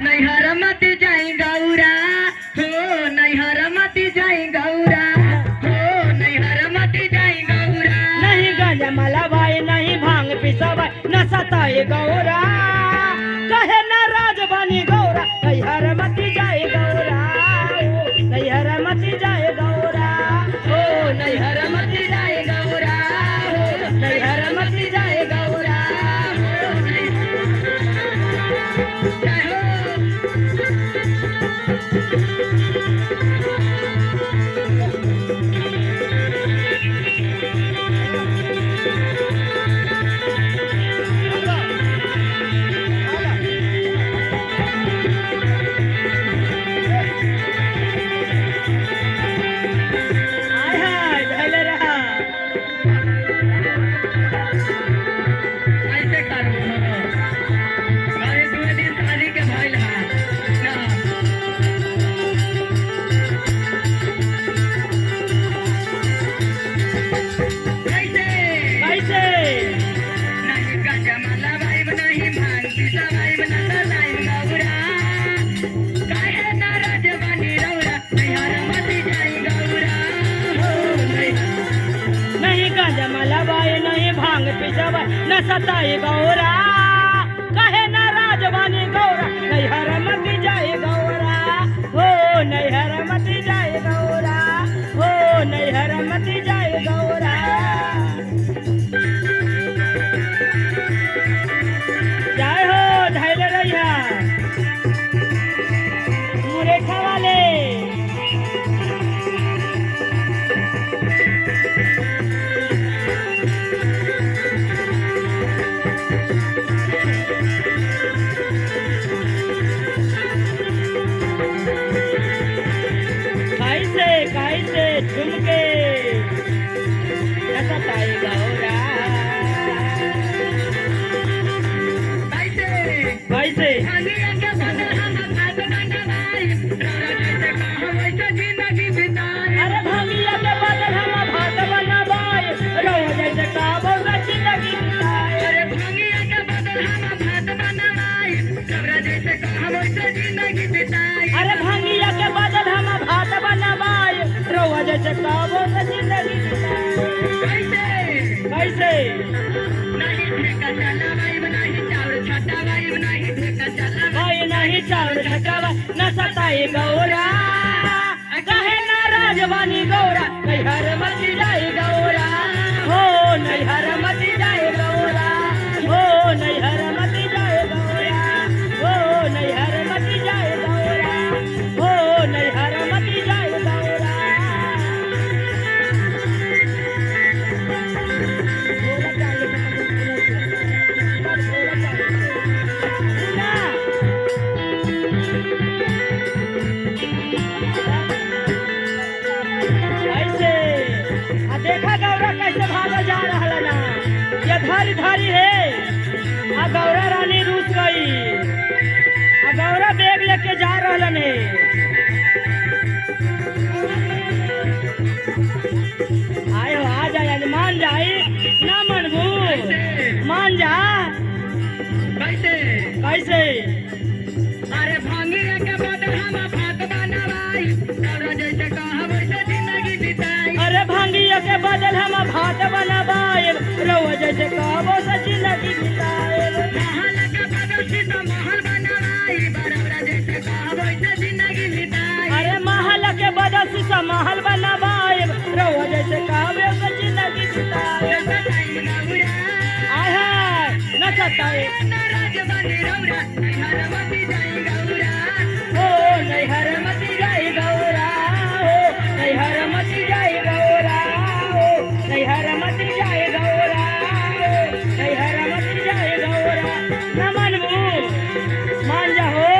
नैहर मत जाई गौरा हो नैहर मत जाई गौरा हो नैहर मत जाई गौरा नहीं गांजा मला भाई नहीं भांग पिसावा न सताए गौरा कहे न राजबानी गौरा नैहर मत जाए गौरा नैहर मत जाए गौरा हो नैहर मत जाई गौरा हो नैहर मत जाए गौरा जय हो हाय हाय धैले रहा ऐसे करू अरे 2 दिन शादी के भइल हा ना कैसे कैसे नहीं गांजा मला वाइब नहीं भांग पीसा वाइब ना सदाई गौरा काहे नाराज बनी रौरा नैहर मत जाई गौरा हो नैहर नहीं गांजा मला भाई नहीं भांग पिसावा न सताए गौरा कहे न राजवानी गौरा नैहर मत जाए गौरा हो नैहर मत जाए गौरा हो नैहर मत जाए गौरा जय हो धैर्य रहिया मुरेठा वाले कैसे कैसे झुमके न सताए गौरा कैसे कैसे भांगिया के बदल हम भात बनवाई रौरा जैसे कहो वैसे जिंदगी बिताई अरे भांगिया के बदल हम भात बनवाए रहो जैसे काबो जिंदगी बिताए अरे भांगिया के बदल हम भात बनवाई रौरा जैसे कहो वैसे जिंदगी बिताई अरे भांगिया के बदल हम भात बनवाए रहो जैसे काबो जिंदगी बिताए कैसे कैसे नहीं ठेका चला वाइब नहीं चावल छटा वाइब नहीं ठेका चला भाई नहीं चावल छटावा न सताए गौरा कहे न राजवानी गौरा नैहर मत जाए गौरा हो नैहर मत जाए गौरा हो नैहर मत जाए गौरा हो नैहर मत जाए गौरा हो नैहर मत जाए गौरा कैसे आ देखा गौरा कैसे भागल जा रहा ना ये धरी धरी है आ गौरा रानी रूस गई आ गौरा बैग लेके जा रहलन है आए हो आ जाए मान जाई ना मनबू मान जा कैसे कैसे अरे भांगिया के बदल हम भात बनवाई रौरा जैसे कहो वैसे जिंदगी बिताई अरे भांगिया के बदल हम भात बनवाए रहो जैसे कहबो से जिंदगी बिताए महल के बदल सीता महल बनवाई रौरा जैसे कहो वैसे जिंदगी बिताई अरे महल के बदल शीशा महल बनवाए रहो जैसे कहबो से जिंदगी बिताए जैसे टाइम गौरा आय हाय न सताए नाराज बनी रौरा नैहर मत जाई गौरा हो नैहर मत जाए गौरा हो नैहर मत जाए गौरा हो नैहर मत जाए गौरा हो नैहर मत जाए गौरा न मनबू मान जा हो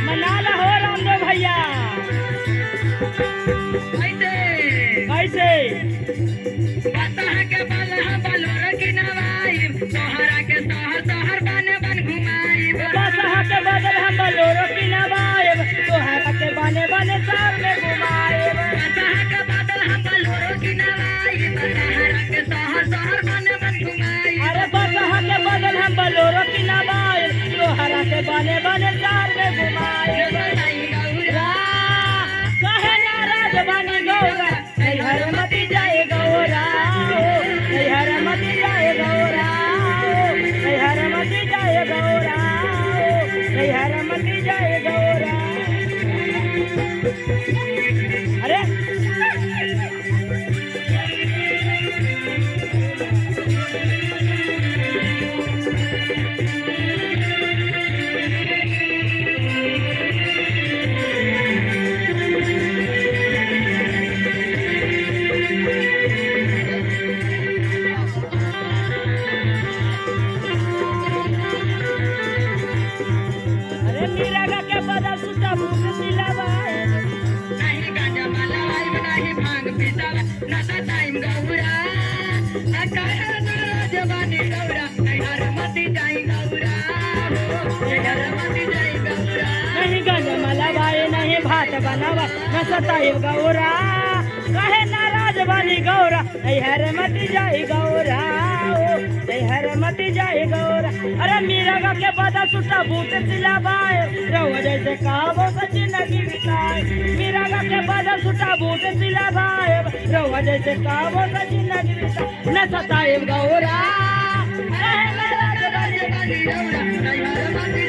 मनाला हो रामदेव भैया कैसे कैसे बसहा के बलहा बलोर की नवाई तोहरा के शहर शहर बन घुमाई बसहा के बदल हम बलोरो की नवाएब तोहरा के बने बने सार में घुमाएब बसहा के बदल हम बलोर की नवाई तोहरा के शहर शहर बन घुमाई अरे बसहा के बदल हम बलोरो की नवाएब तोहरा के बने बने सार में घुमाएब कहे ना राजवानी गौरा नैहर मती जाए गौरा नैहर मती जाए गौरा नैहर मती जाए गौरा नैहर मती जाए गौरा अरे अरे मीरा के बदल सुता भूख सिलावाए नहीं गांजा माला वाइब नहीं भांग पीसावा नशा टाइम गौरा कहे ना राजवानी गौरा नैहर मती जाई गौरा नैहर मती जाई गौरा नहीं गंज मलवाए नहीं भात बनावा न सताए गौरा कहे ना राजवानी गौरा नैहर मती जाए गौरा नैहर मती जाए गौरा अरे मीरा के बदल सुता बूट सिलावाए रहो जैसे कहो सची नगी बिताए मीरा के बदल सुता बूट सिलावाए रहो जैसे कहो सची नगी बिताए न सताए गौरा कहे ना राजवानी राजवानी गौरा नैहर मती